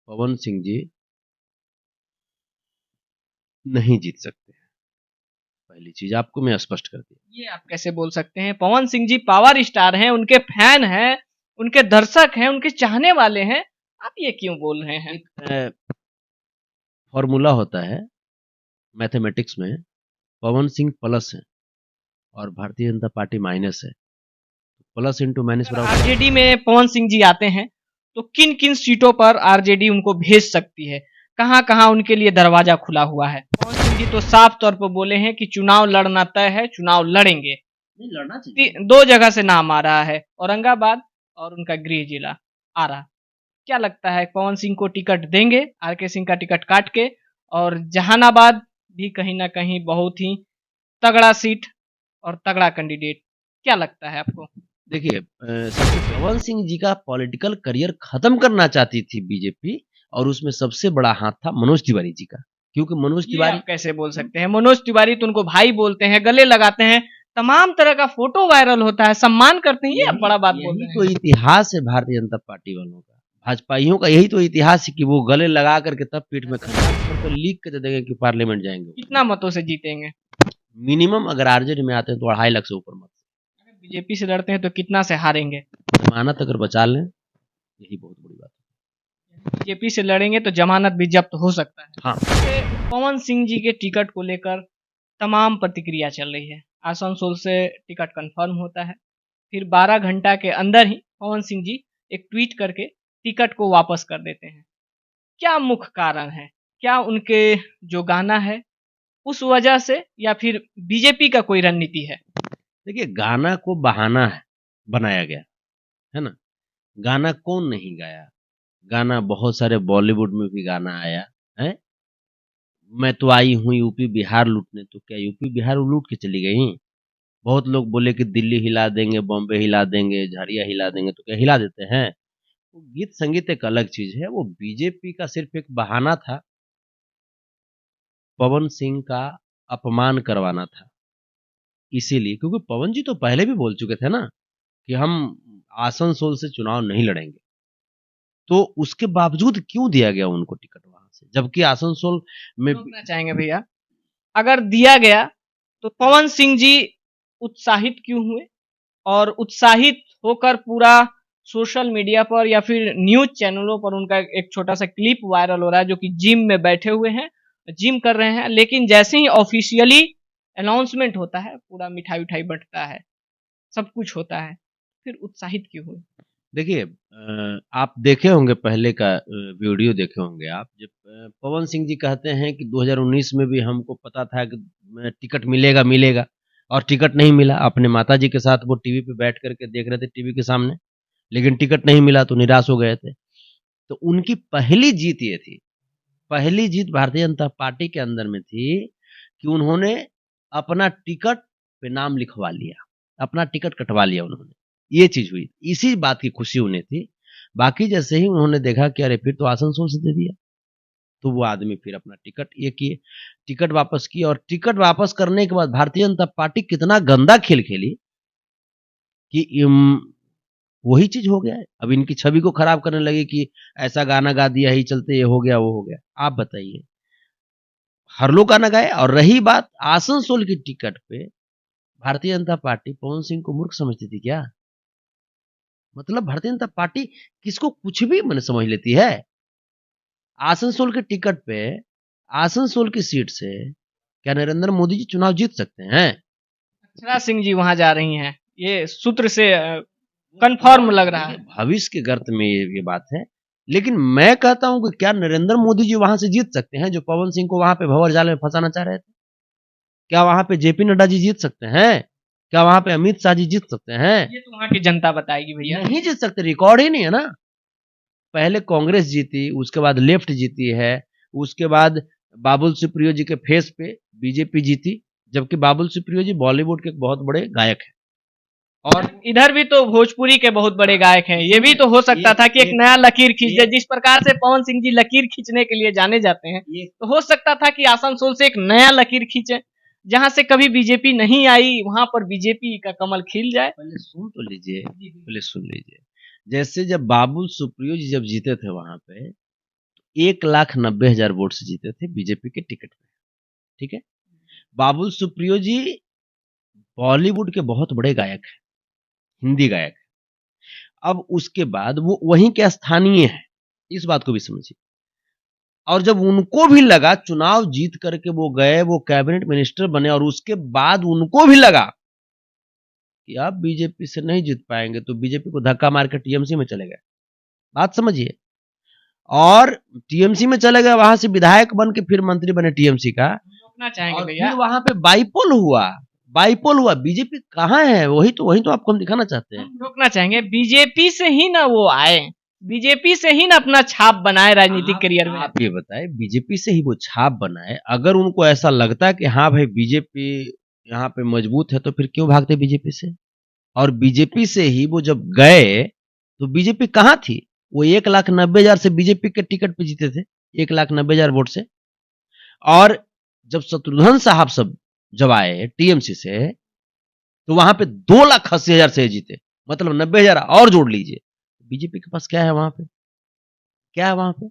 पवन सिंह जी नहीं जीत सकते हैं। पहली चीज आपको मैं स्पष्ट कर दिया। ये आप कैसे बोल सकते हैं? पवन सिंह जी पावर स्टार हैं, उनके फैन हैं, उनके दर्शक हैं, उनके चाहने वाले हैं। आप ये क्यों बोल रहे हैं? एक फॉर्मूला होता है मैथमेटिक्स में, पवन सिंह प्लस है और भारतीय जनता पार्टी माइनस है। प्लस इंटू माइनस अगर बराबर। आरजेडी में पवन सिंह जी आते हैं तो किन किन सीटों पर आरजेडी उनको भेज सकती है? कहां कहां उनके लिए दरवाजा खुला हुआ है? पवन सिंह जी तो साफ तौर पर बोले हैं कि चुनाव लड़ना तय है, चुनाव लड़ेंगे। नहीं लड़ना चाहिए। दो जगह से नाम आ रहा है, औरंगाबाद और उनका गृह जिला आरा। क्या लगता है पवन सिंह को टिकट देंगे आर के सिंह का टिकट काट के? और जहानाबाद भी कहीं ना कहीं बहुत ही तगड़ा सीट और तगड़ा कैंडिडेट। क्या लगता है आपको? देखिए सबसे पवन सिंह जी का पॉलिटिकल करियर खत्म करना चाहती थी बीजेपी, और उसमें सबसे बड़ा हाथ था मनोज तिवारी जी का, क्योंकि मनोज ये तिवारी आप कैसे बोल सकते हैं? मनोज तिवारी तो उनको भाई बोलते हैं, गले लगाते हैं, तमाम तरह का फोटो वायरल होता है, सम्मान करते हैं। ये आप बड़ा बात बोल यही रहे तो हैं। इतिहास है भारतीय जनता पार्टी वालों का, भाजपाइयों का यही तो इतिहास है कि वो गले लगा करके तब पीठ में खड़ा होकर तो लीक के दे देंगे कि पार्लियामेंट जाएंगे। कितना मतों से जीतेंगे? मिनिमम अगर आरजेडी में आते हैं तो 2.5 लाख से ऊपर मत। अगर बीजेपी से लड़ते हैं तो कितना से हारेंगे? जमानत अगर बचा लें, यही बहुत बड़ी बात बीजेपी से लड़ेंगे तो जमानत भी जब्त हो सकता है। है। हाँ, पवन सिंह जी के टिकट को लेकर तमाम प्रतिक्रिया चल रही है। आसनसोल से टिकट कंफर्म होता है, फिर 12 घंटा के अंदर ही पवन सिंह जी एक ट्वीट करके टिकट को वापस कर देते हैं। क्या मुख्य कारण है? क्या उनके जो गाना है उस वजह से, या फिर बीजेपी का कोई रणनीति है? देखिए गाना को बहाना है बनाया गया है ना। गाना कौन नहीं गाया, गाना बहुत सारे बॉलीवुड में भी गाना आया है। मैं तो आई हूँ यूपी बिहार लूटने, तो क्या यूपी बिहार वो लूट के चली गई? बहुत लोग बोले कि दिल्ली हिला देंगे, बॉम्बे हिला देंगे, झाड़िया हिला देंगे, तो क्या हिला देते हैं? वो गीत संगीत एक अलग चीज है, वो बीजेपी का सिर्फ एक बहाना था, पवन सिंह का अपमान करवाना था। इसीलिए, क्योंकि पवन जी तो पहले भी बोल चुके थे ना कि हम आसनसोल से चुनाव नहीं लड़ेंगे, तो उसके बावजूद क्यों दिया गया उनको टिकट वहां से, जबकि आसनसोल में रोकना चाहेंगे भैया, अगर दिया गया तो पवन सिंह जी उत्साहित क्यों हुए? और उत्साहित होकर पूरा सोशल मीडिया पर या फिर न्यूज चैनलों पर उनका एक छोटा सा क्लिप वायरल हो रहा है, जो कि जिम में बैठे हुए हैं, जिम कर रहे हैं, लेकिन जैसे ही ऑफिशियली अनाउंसमेंट होता है, पूरा मिठाई उठाई बंटता है, सब कुछ होता है, फिर उत्साहित क्यों हुए? देखिए आप देखे होंगे पहले का वीडियो देखे होंगे आप, जब पवन सिंह जी कहते हैं कि 2019 में भी हमको पता था कि टिकट मिलेगा मिलेगा, और टिकट नहीं मिला। अपने माता जी के साथ वो टीवी पे बैठ करके देख रहे थे, टीवी के सामने, लेकिन टिकट नहीं मिला तो निराश हो गए थे। तो उनकी पहली जीत ये थी, पहली जीत भारतीय जनता पार्टी के अंदर में थी कि उन्होंने अपना टिकट पे नाम लिखवा लिया, अपना टिकट कटवा लिया उन्होंने। ये चीज हुई, इसी बात की खुशी उन्हें थी। बाकी जैसे ही उन्होंने देखा कि अरे फिर तो आसनसोल से दे दिया, तो वो आदमी फिर अपना टिकट ये किए, टिकट वापस किए, और टिकट वापस करने के बाद भारतीय जनता पार्टी कितना गंदा खेल खेली कि वही चीज हो गया है। अब इनकी छवि को खराब करने लगे कि ऐसा गाना गा दिया ही चलते, ये हो गया वो हो गया। आप बताइए, हर लोग गाना गाए। और रही बात आसनसोल की टिकट पे, भारतीय जनता पार्टी पवन सिंह को मूर्ख समझती थी क्या? मतलब भारतीय जनता पार्टी किसको कुछ भी मन समझ लेती है। आसनसोल के टिकट पे, आसनसोल की सीट से क्या नरेंद्र मोदी जी चुनाव जीत सकते हैं? अक्षरा सिंह जी वहां जा रही हैं, ये सूत्र से कंफर्म लग रहा है। भविष्य के गर्त में ये बात है। लेकिन मैं कहता हूं कि क्या नरेंद्र मोदी जी वहां से जीत सकते हैं, जो पवन सिंह को वहां पे भंवर जाल में फंसाना चाह रहे थे? क्या वहां पे जेपी नड्डा जी जीत सकते हैं? क्या वहां पे अमित शाह जी जीत सकते हैं? ये तो वहां की जनता बताएगी भैया। नहीं जीत सकते, रिकॉर्ड ही नहीं है ना। पहले कांग्रेस जीती, उसके बाद लेफ्ट जीती है, उसके बाद बाबुल सुप्रियो जी के फेस पे बीजेपी जीती, जबकि बाबुल सुप्रियो जी बॉलीवुड के एक बहुत बड़े गायक हैं। और इधर भी तो भोजपुरी के बहुत बड़े गायक हैं। ये भी तो हो सकता था कि एक नया लकीर खींच दे, जिस प्रकार से पवन सिंह जी लकीर खींचने के लिए जाने जाते हैं, तो हो सकता था कि आसनसोल से एक नया लकीर खींचे, जहां से कभी बीजेपी नहीं आई, वहां पर बीजेपी का कमल खिल जाए। पहले सुन तो लीजिए, पहले सुन लीजिए। जैसे जब बाबुल सुप्रियो जी जब जीते थे वहां पे, 1,90,000 वोट से जीते थे बीजेपी के टिकट पे। ठीक है, बाबुल सुप्रियो जी बॉलीवुड के बहुत बड़े गायक हैं, हिंदी गायक। अब उसके बाद वो वहीं के स्थानीय है, इस बात को भी समझिए। और जब उनको भी लगा, चुनाव जीत करके वो गए, वो कैबिनेट मिनिस्टर बने, और उसके बाद उनको भी लगा कि आप बीजेपी से नहीं जीत पाएंगे, तो बीजेपी को धक्का मार के टीएमसी में चले गए। बात समझिए। और टीएमसी में चले गए, वहां से विधायक बन के फिर मंत्री बने टीएमसी का। रोकना चाहेंगे और भैया, फिर वहां पे बाईपोल हुआ। बीजेपी कहाँ है? वही तो आपको हम दिखाना चाहते हैं। हम रोकना चाहेंगे। बीजेपी से ही ना वो आए, बीजेपी से ही ना अपना छाप बनाए राजनीतिक करियर में। आप ये बताए, बीजेपी से ही वो छाप बनाए। अगर उनको ऐसा लगता है कि हाँ भाई बीजेपी यहाँ पे मजबूत है, तो फिर क्यों भागते बीजेपी से? और बीजेपी से ही वो जब गए, तो बीजेपी कहाँ थी? वो 1,90,000 से बीजेपी के टिकट पे जीते थे, 1,90,000 वोट से। और जब शत्रुघ्न साहब सब जब आए टीएमसी से, तो वहां पे 2,80,000 से जीते, मतलब 90,000 और जोड़ लीजिए। बीजेपी के पास क्या है वहां पे? क्या है वहां पे?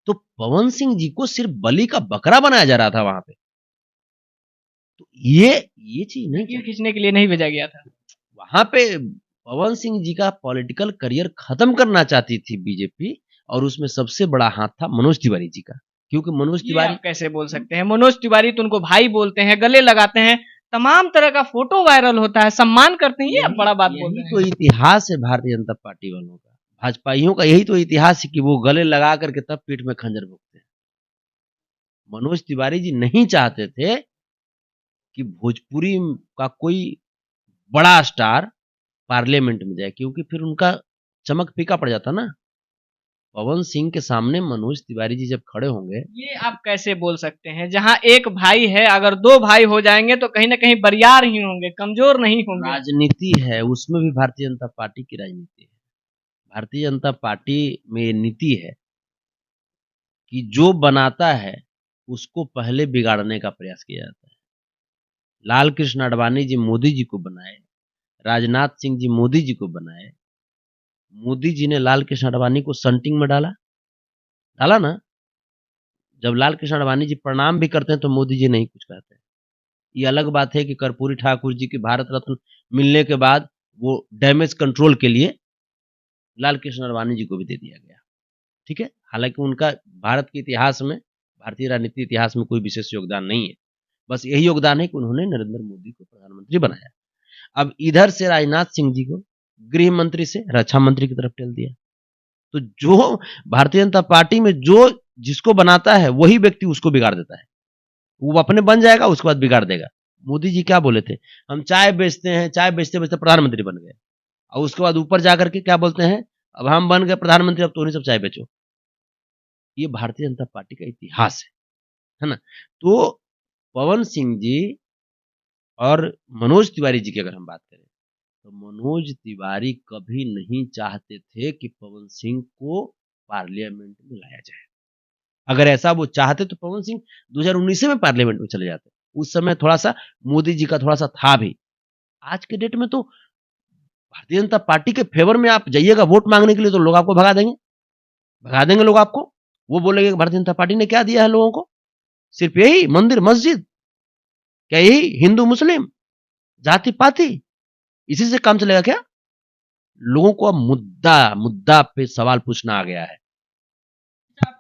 तो पवन सिंह जी को सिर्फ बलि का बकरा बनाया जा रहा था वहां पे। तो ये चीज नहीं लकीर खींचने के लिए नहीं भेजा गया था। वहां पे पवन सिंह जी का पॉलिटिकल करियर खत्म करना चाहती थी बीजेपी, और उसमें सबसे बड़ा हाथ था मनोज तिवारी जी का। क्योंकि मनोज ये तिवारी आप कैसे बोल सकते हैं? मनोज तिवारी तो उनको भाई बोलते हैं, गले लगाते हैं, तमाम तरह का फोटो वायरल होता है, सम्मान करते हैं। ये आप बड़ा बात बोल यही रहे तो हैं। इतिहास है भारतीय जनता पार्टी वालों का, भाजपाइयों का। यही तो इतिहास है कि वो गले लगा करके तब पीठ में खंजर भोगते हैं। मनोज तिवारी जी नहीं चाहते थे कि भोजपुरी का कोई बड़ा स्टार पार्लियामेंट में जाए, क्योंकि फिर उनका चमक फीका पड़ जाता ना। पवन सिंह के सामने मनोज तिवारी जी जब खड़े होंगे, ये आप कैसे बोल सकते हैं? जहां एक भाई है, अगर दो भाई हो जाएंगे तो कहीं ना कहीं बरियार ही होंगे, कमजोर नहीं होंगे। राजनीति है, उसमें भी भारतीय जनता पार्टी की राजनीति है। भारतीय जनता पार्टी में ये नीति है कि जो बनाता है उसको पहले बिगाड़ने का प्रयास किया जाता है। लाल कृष्ण आडवाणी जी मोदी जी को बनाए, राजनाथ सिंह जी मोदी जी को बनाए। मोदी जी ने लाल कृष्ण आडवाणी को सन्टिंग में डाला डाला ना। जब लाल कृष्ण आडवाणी जी प्रणाम भी करते हैं तो मोदी जी नहीं कुछ कहते हैं। ये अलग बात है कि कर्पूरी ठाकुर जी की भारत रत्न मिलने के बाद वो डैमेज कंट्रोल के लिए लाल कृष्ण आडवाणी जी को भी दे दिया गया। ठीक है, हालांकि उनका भारत के इतिहास में, भारतीय राजनीति इतिहास में कोई विशेष योगदान नहीं है। बस यही योगदान है कि उन्होंने नरेंद्र मोदी को प्रधानमंत्री बनाया। अब इधर से राजनाथ सिंह जी को गृह मंत्री से रक्षा मंत्री की तरफ टेल दिया। तो जो भारतीय जनता पार्टी में जो जिसको बनाता है वही व्यक्ति उसको बिगाड़ देता है। वो अपने बन जाएगा, उसके बाद बिगाड़ देगा। मोदी जी क्या बोले थे? हम चाय बेचते हैं, चाय बेचते बेचते प्रधानमंत्री बन गए। और उसके बाद ऊपर जाकर के क्या बोलते हैं? अब हम बन गए प्रधानमंत्री, अब तो उन्हीं सब चाय बेचो। ये भारतीय जनता पार्टी का इतिहास है ना। तो पवन सिंह जी और मनोज तिवारी जी की अगर हम बात करें, तो मनोज तिवारी कभी नहीं चाहते थे कि पवन सिंह को पार्लियामेंट में लाया जाए। अगर ऐसा वो चाहते तो पवन सिंह 2019 में पार्लियामेंट में चले जाते। उस समय थोड़ा सा मोदी जी का थोड़ा सा था भी। आज के डेट में तो भारतीय जनता पार्टी के फेवर में आप जाइएगा वोट मांगने के लिए, तो लोग आपको भगा देंगे लोग आपको। वो बोलेंगे कि भारतीय जनता पार्टी ने क्या दिया है लोगों को? सिर्फ यही मंदिर मस्जिद? क्या यही हिंदू मुस्लिम जाति पाति, इसी से काम चलेगा क्या? लोगों को अब मुद्दा पे सवाल पूछना आ गया है।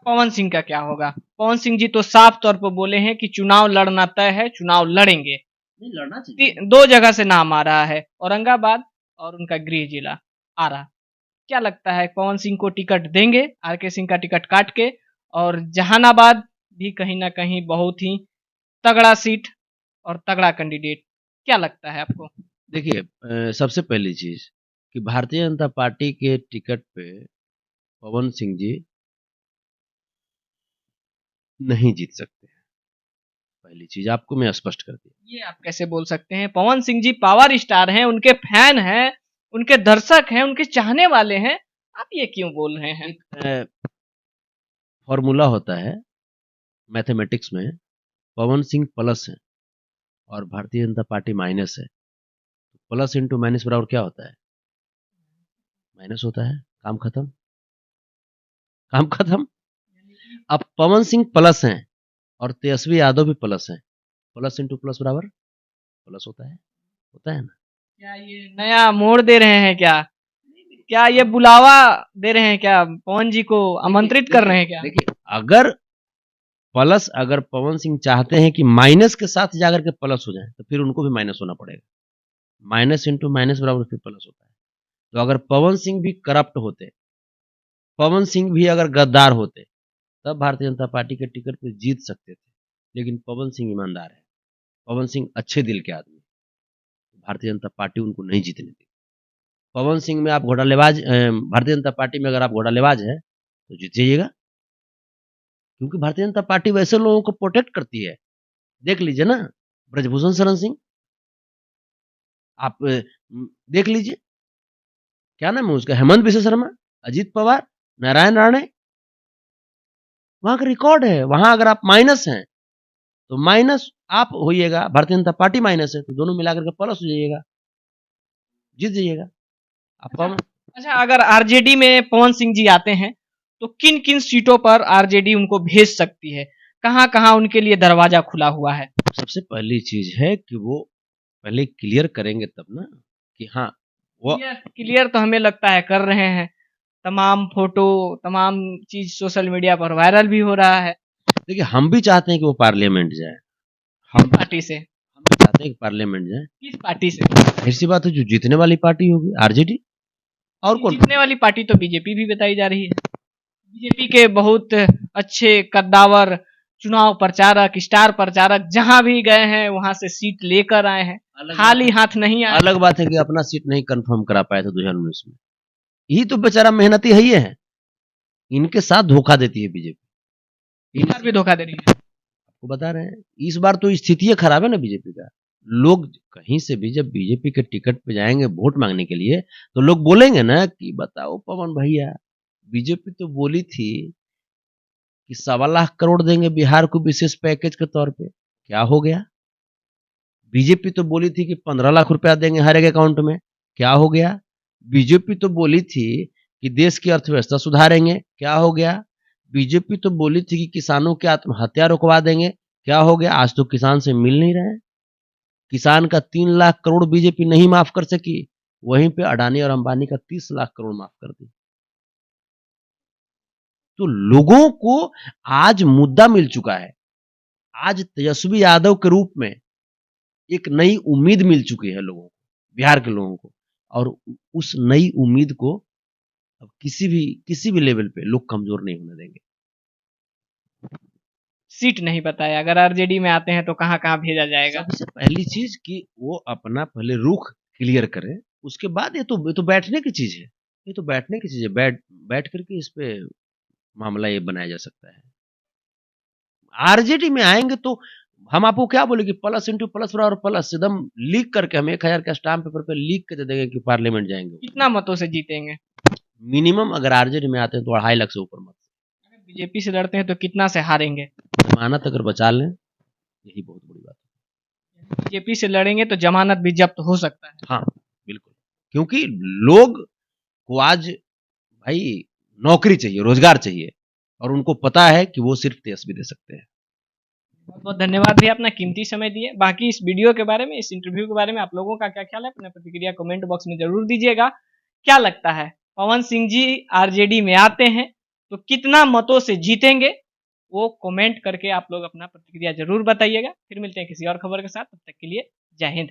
पवन सिंह का क्या होगा? पवन सिंह जी तो साफ तौर पर बोले हैं कि चुनाव लड़ना तय है, चुनाव लड़ेंगे। नहीं लड़ना चाहिए। दो जगह से नाम आ रहा है, औरंगाबाद और उनका गृह जिला आरा। क्या लगता है, पवन सिंह को टिकट देंगे? आर के सिंह का टिकट काट के। और जहानाबाद भी कहीं ना कहीं बहुत ही तगड़ा सीट और तगड़ा कैंडिडेट। क्या लगता है आपको? देखिए, सबसे पहली चीज कि भारतीय जनता पार्टी के टिकट पे पवन सिंह जी नहीं जीत सकते हैं। पहली चीज आपको मैं स्पष्ट कर दी। ये आप कैसे बोल सकते हैं? पवन सिंह जी पावर स्टार हैं, उनके फैन हैं, उनके दर्शक हैं, उनके चाहने वाले हैं। आप ये क्यों बोल रहे हैं? एक फॉर्मूला होता है मैथमेटिक्स में, पवन सिंह प्लस है और भारतीय जनता पार्टी माइनस है। प्लस इंटू माइनस बराबर क्या होता है? माइनस होता है। काम खत्म, काम खत्म। पवन सिंह प्लस हैं और तेजस्वी यादव भी प्लस हैं, प्लस इंटू प्लस बराबर प्लस होता है ना। क्या ये नया मोड़ दे रहे हैं क्या? क्या ये बुलावा दे रहे हैं क्या? पवन जी को आमंत्रित कर रहे हैं क्या? देखिए, अगर पवन सिंह चाहते हैं कि माइनस के साथ जाकर के प्लस हो जाए तो फिर उनको भी माइनस होना पड़ेगा, माइनस इंटू माइनस बराबर फिर प्लस होता है। तो अगर पवन सिंह भी करप्ट होते, पवन सिंह भी अगर गद्दार होते, तब भारतीय जनता पार्टी के टिकट पे जीत सकते थे, लेकिन पवन सिंह ईमानदार है, पवन सिंह अच्छे दिल के आदमी, भारतीय जनता पार्टी उनको नहीं जीतने दी। पवन सिंह में आप घोटालेबाज, भारतीय जनता पार्टी में अगर आप घोटालेबाज है तो जीत जाइएगा, क्योंकि भारतीय जनता पार्टी वैसे लोगों को प्रोटेक्ट करती है। देख लीजिए ना, ब्रजभूषण शरण सिंह, आप देख लीजिए, क्या नाम है उसका, हेमंत बिश्व शर्मा, अजीत पवार, नारायण राणे, वहां का रिकॉर्ड है। वहां अगर आप माइनस हैं तो माइनस आप होइएगा, भारतीय जनता पार्टी माइनस है तो दोनों मिलाकर के प्लस हो जाइएगा, जीत जाइएगा आप। अच्छा, अगर आरजेडी में पवन सिंह जी आते हैं तो किन किन सीटों पर आरजेडी उनको भेज सकती है? कहां कहां उनके लिए दरवाजा खुला हुआ है? सबसे पहली चीज है कि वो पहले क्लियर करेंगे तब ना, कि हाँ वो क्लियर तो हमें लगता है कर रहे हैं। तमाम फोटो, तमाम चीज सोशल मीडिया पर वायरल भी हो रहा है। देखिए, हम भी चाहते हैं कि वो पार्लियामेंट जाए, हम पार्टी से, हम भी चाहते हैं कि पार्लियामेंट जाए। किस पार्टी से? ऐसी बात है, जो जीतने वाली पार्टी होगी आरजेडी, और कौन? जीतने वाली पार्टी तो बीजेपी भी बताई जा रही है। बीजेपी के बहुत अच्छे कद्दावर चुनाव प्रचारक, स्टार प्रचारक जहां भी गए हैं वहां से सीट लेकर आए हैं, खाली हाथ नहीं आए। अलग बात है कि अपना सीट नहीं कंफर्म करा पाए थे 2019 में, यही तो बेचारा मेहनती है, इनके साथ धोखा देती है बीजेपी, इस बार भी धोखा दे रही है। आपको बता रहे हैं, इस बार तो स्थिति खराब है ना बीजेपी का। लोग कहीं से भी जब बीजेपी के टिकट पे जाएंगे वोट मांगने के लिए, तो लोग बोलेंगे ना कि बताओ पवन भैया, बीजेपी तो बोली थी कि 1.25 करोड़ देंगे बिहार को विशेष पैकेज के तौर पे, क्या हो गया? बीजेपी तो बोली थी कि 15 लाख रुपया देंगे हर एक अकाउंट में, क्या हो गया? बीजेपी तो बोली थी कि देश की अर्थव्यवस्था सुधारेंगे, क्या हो गया? बीजेपी तो बोली थी कि किसानों की आत्महत्या रुकवा देंगे, क्या हो गया? आज तो किसान से मिल नहीं रहे। किसान का 3 लाख करोड़ बीजेपी नहीं माफ कर सकी, वहीं पे अडानी और अंबानी का 30 लाख करोड़ माफ कर दी। तो लोगों को आज मुद्दा मिल चुका है, आज तेजस्वी यादव के रूप में एक नई उम्मीद मिल चुकी है लोगों को, बिहार के लोगों को, और उस नई उम्मीद को अब किसी भी लेवल पे लोग कमजोर नहीं होने देंगे। सीट नहीं बताया, अगर आरजेडी में आते हैं तो कहां कहां भेजा जाएगा? सबसे पहली चीज कि वो अपना पहले रुख क्लियर करें, उसके बाद ये तो बैठने की चीज है, ये तो बैठने की चीज है, बैठ करके इस पे मामला ये बनाया जा सकता है। आरजेडी में आएंगे तो हम आपको क्या बोले कि प्लस इंटू प्लस और प्लस एकदम लीक करके हम 1000 का स्टाम्प पेपर पे लीक कर दे देंगे कि पार्लियामेंट जाएंगे। कितना मतों से जीतेंगे? मिनिमम अगर आरजेडी में आते हैं तो 2.5 लाख से ऊपर मत। अगर बीजेपी से लड़ते हैं तो कितना से हारेंगे? जमानत अगर बचा लें, यही बहुत बड़ी बात है। बीजेपी से लड़ेंगे तो जमानत भी जब्त हो सकता है। हाँ बिल्कुल, क्योंकि लोग को आज भाई नौकरी चाहिए, रोजगार चाहिए, और उनको पता है कि वो सिर्फ तेजस्वी दे सकते हैं। बहुत बहुत धन्यवाद भैया, अपना कीमती समय दिए। बाकी इस वीडियो के बारे में, इस इंटरव्यू के बारे में आप लोगों का क्या ख्याल है, अपना प्रतिक्रिया कमेंट बॉक्स में जरूर दीजिएगा। क्या लगता है, पवन सिंह जी आरजेडी में आते हैं तो कितना मतों से जीतेंगे? वो कमेंट करके आप लोग अपना प्रतिक्रिया जरूर बताइएगा। फिर मिलते हैं किसी और खबर के साथ, तब तक के लिए जय हिंद।